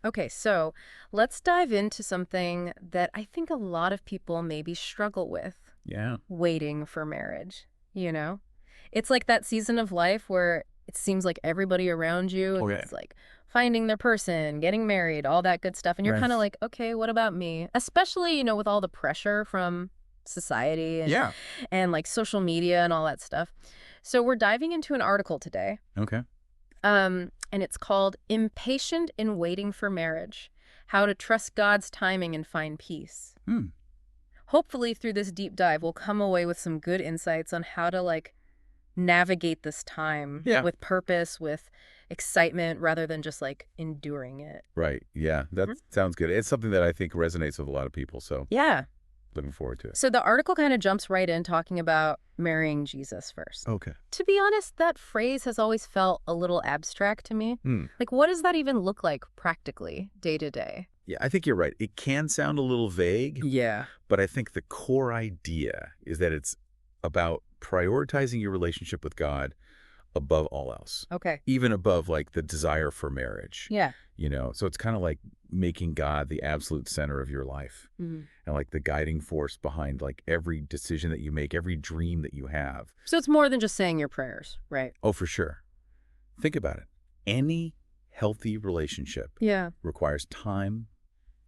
Okay, so let's dive into something that I think a lot of people maybe struggle with, Yeah. waiting for marriage, you know? It's like that season of life where it seems like everybody around you Okay. is like finding their person, getting married, all that good stuff. And you're Right. kind of like, okay, what about me? Especially, with all the pressure from society and Yeah. and like social media and all that stuff. So we're diving into an article today. Okay. And it's called Impatient in Waiting for Marriage: How to Trust God's Timing and Find Peace. Hmm. Hopefully, through this deep dive, we'll come away with some good insights on how to navigate this time Yeah. with purpose, with excitement, rather than just enduring it. Right. Yeah. That Mhm. sounds good. It's something that I think resonates with a lot of people. So Yeah. looking forward to it. So the article kind of jumps right in talking about marrying Jesus first. Okay. To be honest, that phrase has always felt a little abstract to me. Hmm. Like, what does that even look like practically, day to day? Yeah, I think you're right. It can sound a little vague, Yeah. but I think the core idea is that it's about prioritizing your relationship with God above all else, Okay. even above like the desire for marriage. Yeah. So it's kind of like making God the absolute center of your life Mhm. and like the guiding force behind like every decision that you make, every dream that you have. So it's more than just saying your prayers, right? Oh, for sure. Think about it. Any healthy relationship Yeah. requires time,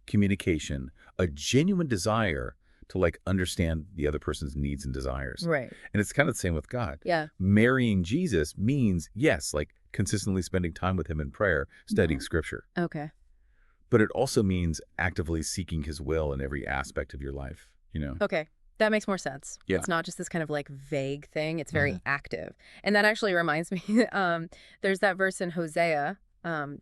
communication, a genuine desire to like understand the other person's needs and desires. Right. And it's kind of the same with God. Yeah. Marrying Jesus means, yes, like consistently spending time with him in prayer, studying Mhm. scripture. Okay. But it also means actively seeking his will in every aspect of your life. Okay. That makes more sense. Yeah. It's not just this kind of vague thing. It's very Mhm. active. And that actually reminds me, there's that verse in Hosea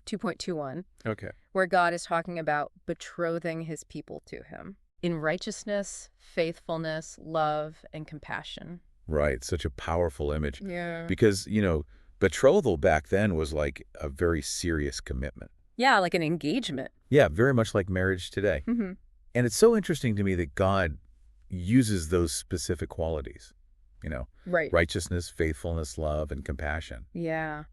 2.21 Okay. where God is talking about betrothing his people to him in righteousness, faithfulness, love, and compassion. Right. Such a powerful image. Yeah. Because, betrothal back then was like a very serious commitment. Yeah, like an engagement. Yeah, very much like marriage today. Hmm. And it's so interesting to me that God uses those specific qualities, Right. righteousness, faithfulness, love, and compassion. Yeah.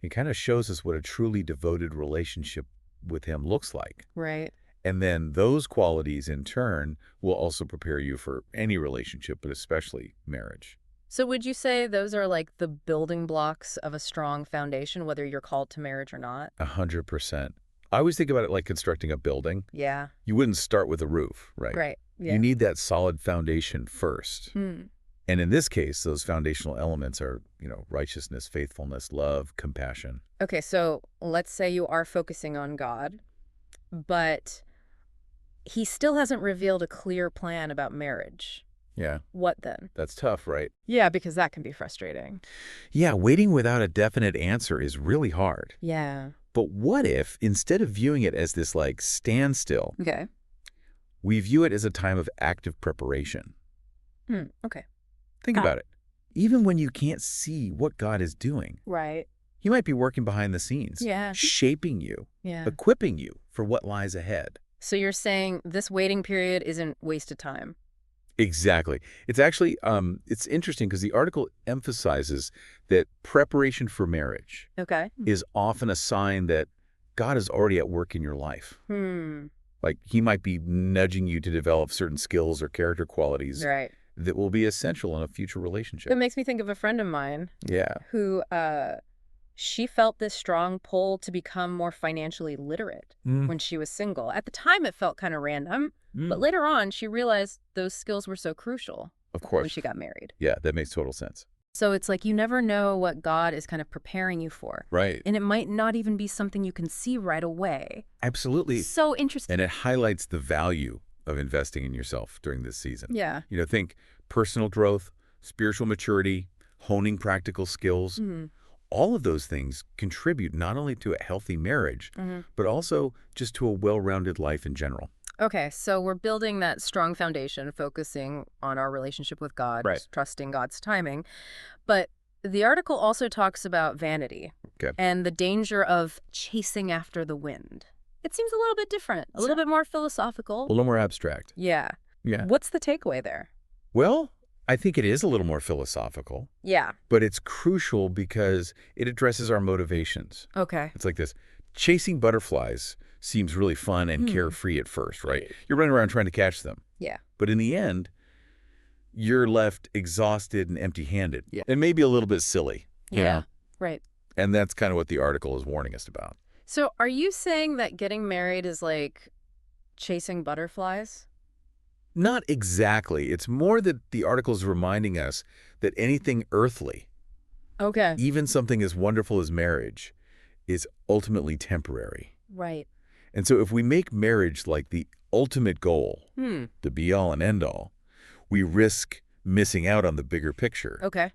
He kind of shows us what a truly devoted relationship with him looks like. Right. And then those qualities, in turn, will also prepare you for any relationship, but especially marriage. So would you say those are the building blocks of a strong foundation, whether you're called to marriage or not? 100%. I always think about it like constructing a building. Yeah. You wouldn't start with a roof, right? Right. You Yeah. need that solid foundation first. Hmm. And in this case, those foundational elements are, righteousness, faithfulness, love, compassion. Okay, so let's say you are focusing on God, but he still hasn't revealed a clear plan about marriage. Yeah, What then? that's tough, right? Yeah, because that can be frustrating. Yeah, waiting without a definite answer is really hard. Yeah. But what if, instead of viewing it as this like standstill, Okay. we view it as a time of active preparation? Okay. Think How? about it. Even when you can't see what God is doing, Right. he might be working behind the scenes, Yeah. shaping you, Yeah. equipping you for what lies ahead. So you're saying this waiting period isn't wasted time? Exactly. It's actually, it's interesting because the article emphasizes that preparation for marriage Okay. is often a sign that God is already at work in your life. Hmm. Like he might be nudging you to develop certain skills or character qualities Right. that will be essential in a future relationship. That makes me think of a friend of mine Yeah. who she felt this strong pull to become more financially literate Mm. when she was single. At the time, it felt kind of random, but Mm. later on, she realized those skills were so crucial Of when course. she got married. Yeah, that makes total sense. So it's like you never know what God is kind of preparing you for. Right. And it might not even be something you can see right away. Absolutely. So interesting. And it highlights the value of investing in yourself during this season. Yeah. Think personal growth, spiritual maturity, honing practical skills. Mhm. All of those things contribute not only to a healthy marriage, Mhm. but also just to a well-rounded life in general. Okay, so we're building that strong foundation, focusing on our relationship with God, Right. trusting God's timing. But the article also talks about vanity Okay. and the danger of chasing after the wind. It seems a little bit different, a little bit more philosophical. A little more abstract. Yeah. Yeah. What's the takeaway there? Well, I think it is a little more philosophical, Yeah. but it's crucial because it addresses our motivations. Okay. It's like this. Chasing butterflies seems really fun and carefree at first, right? You're running around trying to catch them. Yeah. But in the end, you're left exhausted and empty-handed. Yeah. And maybe a little bit silly. Yeah. Right. And that's kind of what the article is warning us about. So are you saying that getting married is like chasing butterflies? Not exactly. It's more that the article is reminding us that anything earthly, Okay. even something as wonderful as marriage, is ultimately temporary. Right. And so if we make marriage like the ultimate goal, Hmm. the be-all and end-all, we risk missing out on the bigger picture. Okay.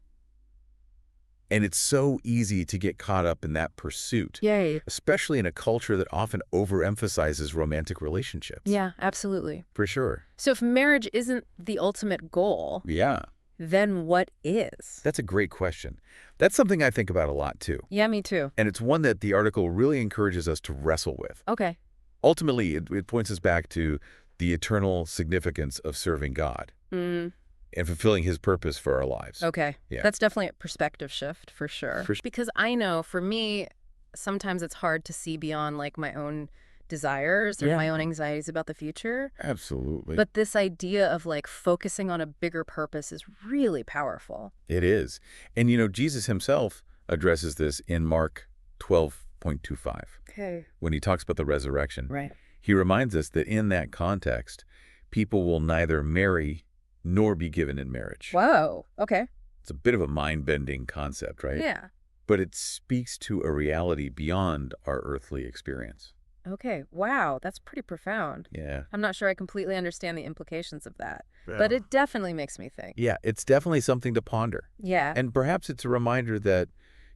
And it's so easy to get caught up in that pursuit, Yay. especially in a culture that often overemphasizes romantic relationships. Yeah, absolutely. For sure. So if marriage isn't the ultimate goal, Yeah. then what is? That's a great question. That's something I think about a lot, too. Yeah, me too. And it's one that the article really encourages us to wrestle with. Okay. Ultimately, it points us back to the eternal significance of serving God Mm. and fulfilling his purpose for our lives. Okay. Yeah. That's definitely a perspective shift for sure. Because I know for me, sometimes it's hard to see beyond like my own desires or Yeah. my own anxieties about the future. Absolutely. But this idea of like focusing on a bigger purpose is really powerful. It is. And, Jesus himself addresses this in Mark 12:25 Okay. when he talks about the resurrection. Right. He reminds us that in that context, people will neither marry nor be given in marriage. Whoa. Okay. It's a bit of a mind-bending concept, right? Yeah. But it speaks to a reality beyond our earthly experience. Okay. Wow. That's pretty profound. Yeah. I'm not sure I completely understand the implications of that, but it definitely makes me think. Yeah, it's definitely something to ponder. Yeah. And perhaps it's a reminder that,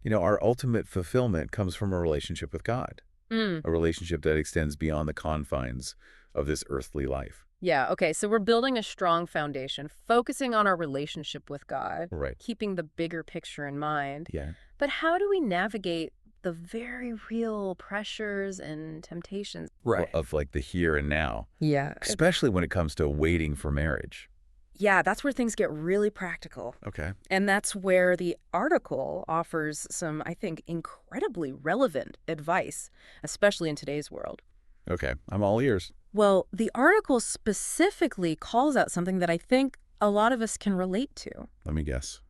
our ultimate fulfillment comes from a relationship with God, Mm. a relationship that extends beyond the confines of this earthly life. Yeah. Okay. So we're building a strong foundation, focusing on our relationship with God, Right. keeping the bigger picture in mind. Yeah. But how do we navigate the very real pressures and temptations? Of like the here and now, Yeah. especially when it comes to waiting for marriage. Yeah, that's where things get really practical. Okay. And that's where the article offers some, I think, incredibly relevant advice, especially in today's world. Okay. I'm all ears. Well, the article specifically calls out something that I think a lot of us can relate to. Let me guess.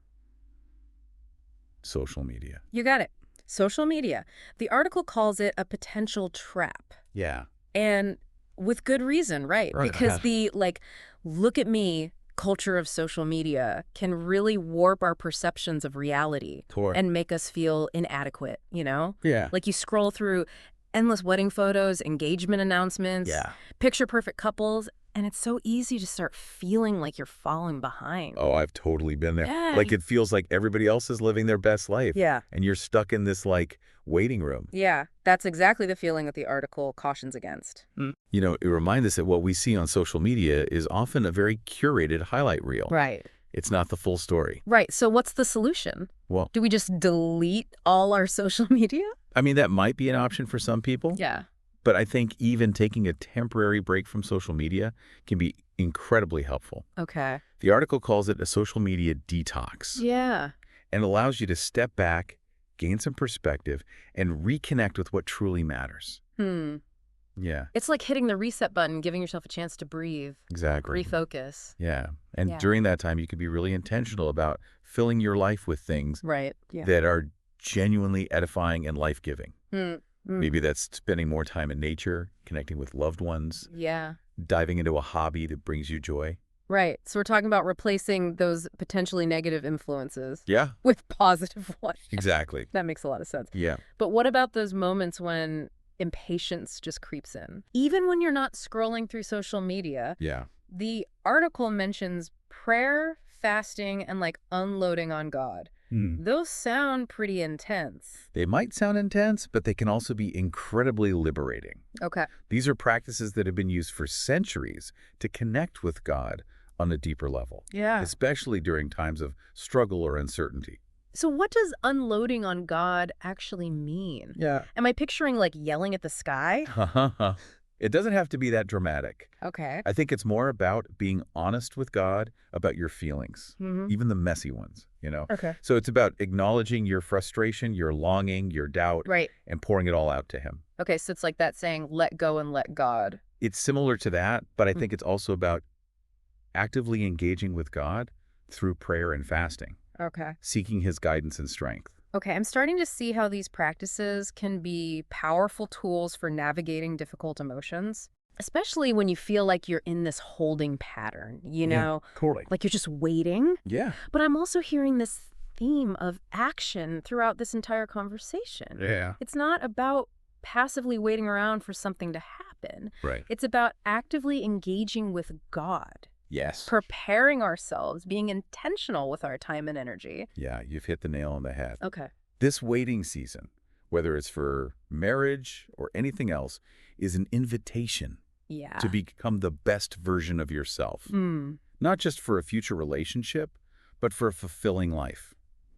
Social media. You got it. Social media. The article calls it a potential trap. Yeah. And with good reason, right? Right. Because the, look at me culture of social media can really warp our perceptions of reality and make us feel inadequate, Yeah. Like you scroll through endless wedding photos, engagement announcements, picture-perfect couples, and it's so easy to start feeling like you're falling behind. Oh, I've totally been there. Yeah. Like it feels like everybody else is living their best life. Yeah. And you're stuck in this waiting room. Yeah, that's exactly the feeling that the article cautions against. It reminds us that what we see on social media is often a very curated highlight reel. Right. It's not the full story. Right. So what's the solution? Well, Do we just delete all our social media? I mean, that might be an option for some people. Yeah. But I think even taking a temporary break from social media can be incredibly helpful. Okay. The article calls it a social media detox Yeah. and allows you to step back, gain some perspective, and reconnect with what truly matters. Yeah, It's like hitting the reset button, giving yourself a chance to breathe, exactly. refocus. Yeah. And Yeah. during that time, you can be really intentional about filling your life with things Right. Yeah. that are genuinely edifying and life-giving. Mm. Maybe that's spending more time in nature, connecting with loved ones, Yeah. diving into a hobby that brings you joy. Right. So we're talking about replacing those potentially negative influences Yeah, with positive ones. exactly. That makes a lot of sense. Yeah. But what about those moments when impatience just creeps in? Even when you're not scrolling through social media, Yeah. the article mentions prayer, fasting, and unloading on God. Those sound pretty intense. They might sound intense, but they can also be incredibly liberating. Okay. These are practices that have been used for centuries to connect with God on a deeper level, Yeah. especially during times of struggle or uncertainty. So what does unloading on God actually mean? Yeah. Am I picturing yelling at the sky? It doesn't have to be that dramatic. Okay. I think it's more about being honest with God about your feelings, Mm-hmm. even the messy ones, you know? Okay. So it's about acknowledging your frustration, your longing, your doubt, Right. and pouring it all out to him. Okay, so it's like that saying, let go and let God. It's similar to that, but I Mm. think it's also about actively engaging with God through prayer and fasting, Okay. seeking his guidance and strength. Okay, I'm starting to see how these practices can be powerful tools for navigating difficult emotions, especially when you feel like you're in this holding pattern, Totally. like you're just waiting. Yeah. But I'm also hearing this theme of action throughout this entire conversation. Yeah. It's not about passively waiting around for something to happen. Right. It's about actively engaging with God, Yes. preparing ourselves, being intentional with our time and energy. Yeah, you've hit the nail on the head. Okay. This waiting season, whether it's for marriage or anything else, is an invitation Yeah. to become the best version of yourself. Mm. Not just for a future relationship, but for a fulfilling life,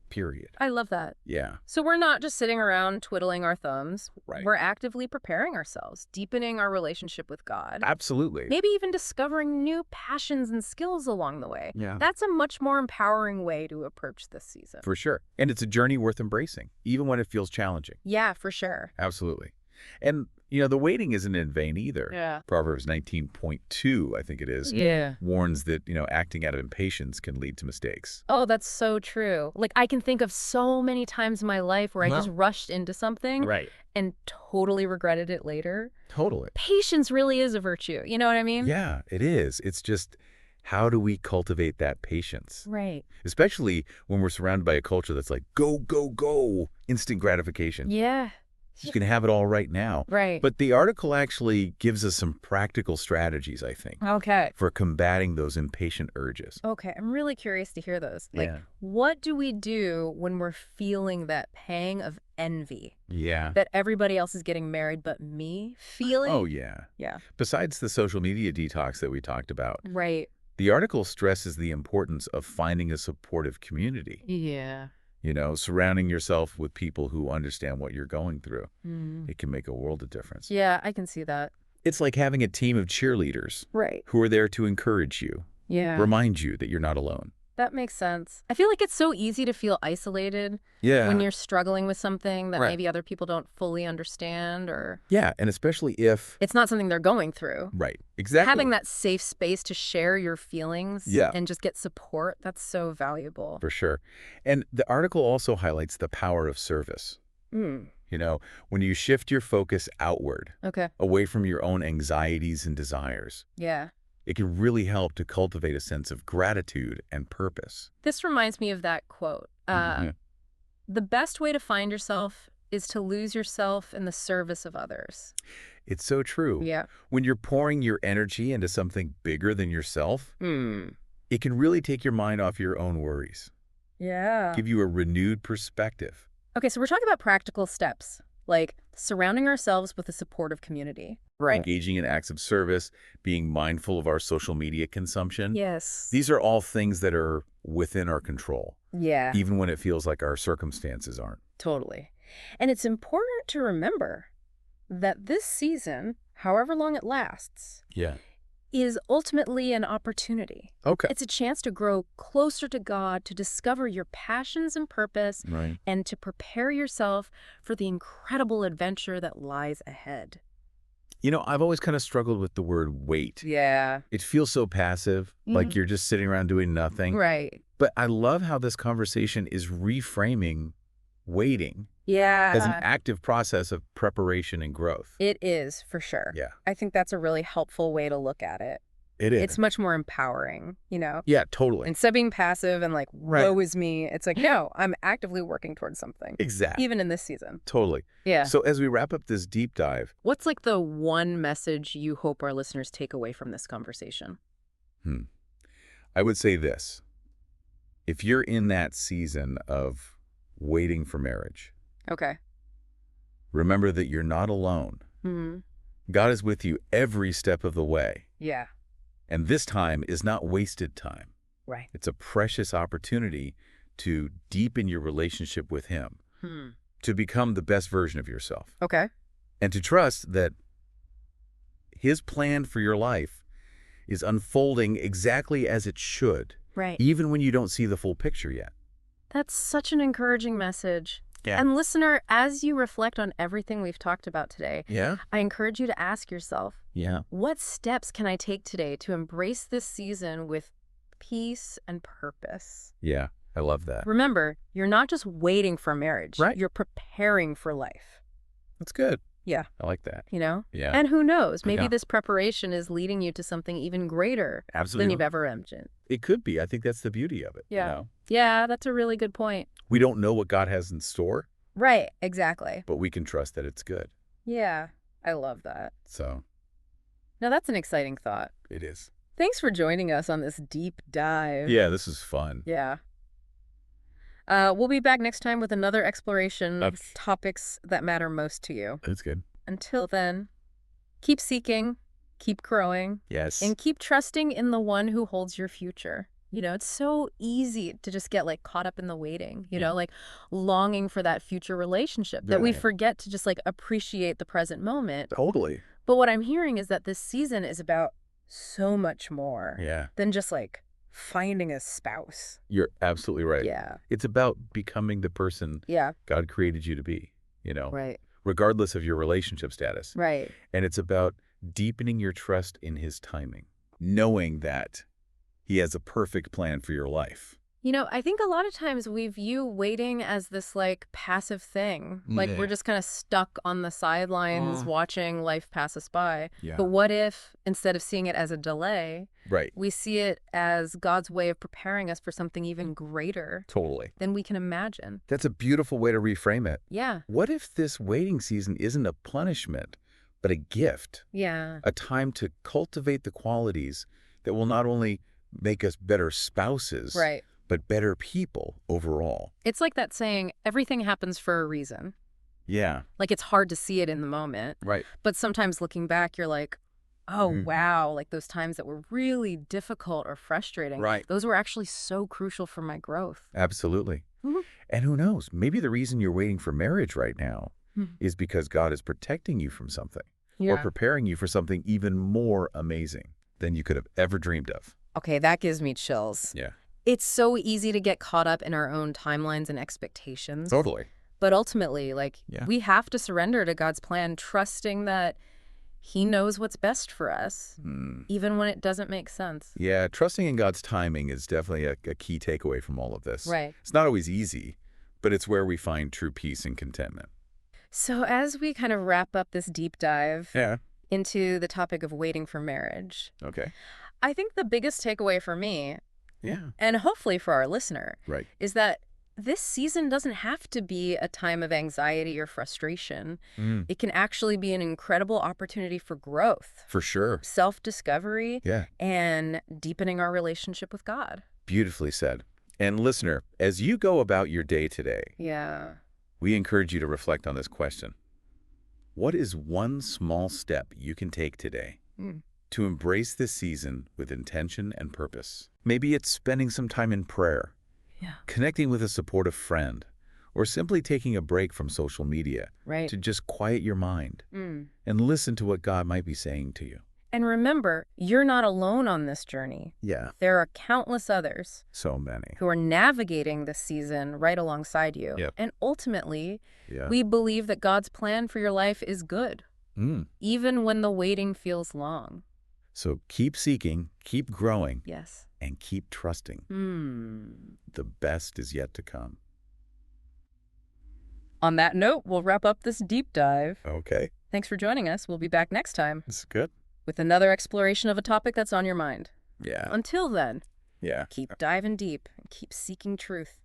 period. I love that. Yeah, So we're not just sitting around twiddling our thumbs. right. We're actively preparing ourselves, deepening our relationship with God. Absolutely. Maybe even discovering new passions and skills along the way. Yeah. That's a much more empowering way to approach this season. For sure. And it's a journey worth embracing, even when it feels challenging. Yeah, for sure. Absolutely. And, the waiting isn't in vain either. Yeah. Proverbs 19.2, I think it is, Yeah. warns that, acting out of impatience can lead to mistakes. Oh, that's so true. Like, I can think of so many times in my life where I just rushed into something Right. and totally regretted it later. Totally. Patience really is a virtue. You know what I mean? Yeah, it is. It's just, how do we cultivate that patience? Right. Especially when we're surrounded by a culture that's like, go, go, go, instant gratification. Yeah. You can have it all right now. Right. But the article actually gives us some practical strategies, I think, Okay. for combating those impatient urges. Okay, I'm really curious to hear those. Like, Yeah. what do we do when we're feeling that pang of envy Yeah. that everybody else is getting married but me feeling? Oh, yeah. Yeah. Besides the social media detox that we talked about, Right. the article stresses the importance of finding a supportive community. Yeah. Surrounding yourself with people who understand what you're going through. Mm. It can make a world of difference. Yeah, I can see that. It's like having a team of cheerleaders Right. who are there to encourage you, Yeah. remind you that you're not alone. That makes sense. I feel like it's so easy to feel isolated Yeah. when you're struggling with something that Right. maybe other people don't fully understand, or Yeah, and especially if... it's not something they're going through. Right, exactly. Having that safe space to share your feelings Yeah. and just get support, that's so valuable. For sure. And the article also highlights the power of service. Mm. When you shift your focus outward, Okay. away from your own anxieties and desires, Yeah. it can really help to cultivate a sense of gratitude and purpose. This reminds me of that quote. Mhm. The best way to find yourself is to lose yourself in the service of others. It's so true. Yeah. When you're pouring your energy into something bigger than yourself, Mm. it can really take your mind off your own worries, Yeah. give you a renewed perspective. Okay, so we're talking about practical steps, like surrounding ourselves with a supportive community. Engaging in acts of service, being mindful of our social media consumption. Yes. These are all things that are within our control, Yeah, even when it feels like our circumstances aren't. totally. And it's important to remember that this season, however long it lasts, Yeah. is ultimately an opportunity. Okay. It's a chance to grow closer to God, to discover your passions and purpose, Right. and to prepare yourself for the incredible adventure that lies ahead. I've always kind of struggled with the word wait. Yeah. It feels so passive, like you're just sitting around doing nothing. Right. But I love how this conversation is reframing waiting Yeah. as an active process of preparation and growth. It is, for sure. Yeah, I think that's a really helpful way to look at it. it is. It's much more empowering, Yeah, totally. Instead of being passive and like, Right. woe is me, it's like, no, I'm actively working towards something, Exactly. even in this season. Totally. Yeah. So as we wrap up this deep dive, What's like the one message you hope our listeners take away from this conversation? I would say this. If you're in that season of waiting for marriage, Okay. remember that you're not alone. Hmm. God is with you every step of the way. Yeah. And this time is not wasted time. Right. It's a precious opportunity to deepen your relationship with Him, Hmm. to become the best version of yourself, Okay. and to trust that His plan for your life is unfolding exactly as it should, Right. even when you don't see the full picture yet. That's such an encouraging message. Yeah. And listener, as you reflect on everything we've talked about today, Yeah? I encourage you to ask yourself, Yeah. what steps can I take today to embrace this season with peace and purpose? Yeah. I love that. Remember, you're not just waiting for marriage. Right. You're preparing for life. That's good. Yeah. I like that. You know? Yeah. And who knows, maybe Yeah. this preparation is leading you to something even greater than Absolutely. you've ever imagined. It could be. I think that's the beauty of it. Yeah. You know? Yeah, that's a really good point. We don't know what God has in store, Right, exactly. but we can trust that it's good. Yeah, I love that. So Now that's an exciting thought. it is. Thanks for joining us on this deep dive. Yeah, this is fun. Yeah. We'll be back next time with another exploration of That's- topics that matter most to you. That's good. Until then, keep seeking, keep growing, Yes. and keep trusting in the one who holds your future. You know, it's so easy to just get caught up in the waiting, you know, longing for that future relationship that we Right. forget to just appreciate the present moment. Totally. But what I'm hearing is that this season is about so much more Yeah. than just finding a spouse. You're absolutely right. Yeah. It's about becoming the person Yeah. God created you to be, Right. regardless of your relationship status. Right. And it's about deepening your trust in His timing, knowing that He has a perfect plan for your life. You know, I think a lot of times we view waiting as this passive thing. Yeah. We're just kind of stuck on the sidelines watching life pass us by. Yeah. But what if instead of seeing it as a delay, Right. we see it as God's way of preparing us for something even greater Totally. than we can imagine? That's a beautiful way to reframe it. Yeah. What if this waiting season isn't a punishment, but a gift? Yeah. A time to cultivate the qualities that will not only make us better spouses, Right. but better people overall. It's like that saying, everything happens for a reason. Yeah. It's hard to see it in the moment. Right. But sometimes looking back, you're like, oh, Mhm. wow, those times that were really difficult or frustrating, Right. those were actually so crucial for my growth. Absolutely. Mhm. And who knows, maybe the reason you're waiting for marriage right now Mhm. is because God is protecting you from something or Yeah. preparing you for something even more amazing than you could have ever dreamed of. Okay, that gives me chills. Yeah. It's so easy to get caught up in our own timelines and expectations. Totally. But ultimately, Yeah. we have to surrender to God's plan, trusting that He knows what's best for us, even when it doesn't make sense. Yeah, trusting in God's timing is definitely a key takeaway from all of this. Right. It's not always easy, but it's where we find true peace and contentment. So as we kind of wrap up this deep dive Yeah. into the topic of waiting for marriage, Okay. I think the biggest takeaway for me, Yeah. and hopefully for our listener, Right. is that this season doesn't have to be a time of anxiety or frustration. It can actually be an incredible opportunity for growth, For sure. self-discovery, Yeah. and deepening our relationship with God. Beautifully said. And listener, as you go about your day today, Yeah. we encourage you to reflect on this question. What is one small step you can take today to embrace this season with intention and purpose? Maybe it's spending some time in prayer, Yeah. connecting with a supportive friend, or simply taking a break from social media Right. to just quiet your mind and listen to what God might be saying to you. And remember, you're not alone on this journey. Yeah. There are countless others So many. who are navigating this season right alongside you. Yep. And ultimately, Yeah. we believe that God's plan for your life is good, even when the waiting feels long. So keep seeking, keep growing, Yes. and keep trusting. The best is yet to come. On that note, we'll wrap up this deep dive. Okay. Thanks for joining us. We'll be back next time This is good. with another exploration of a topic that's on your mind. Yeah. Until then, Yeah. keep diving deep and keep seeking truth.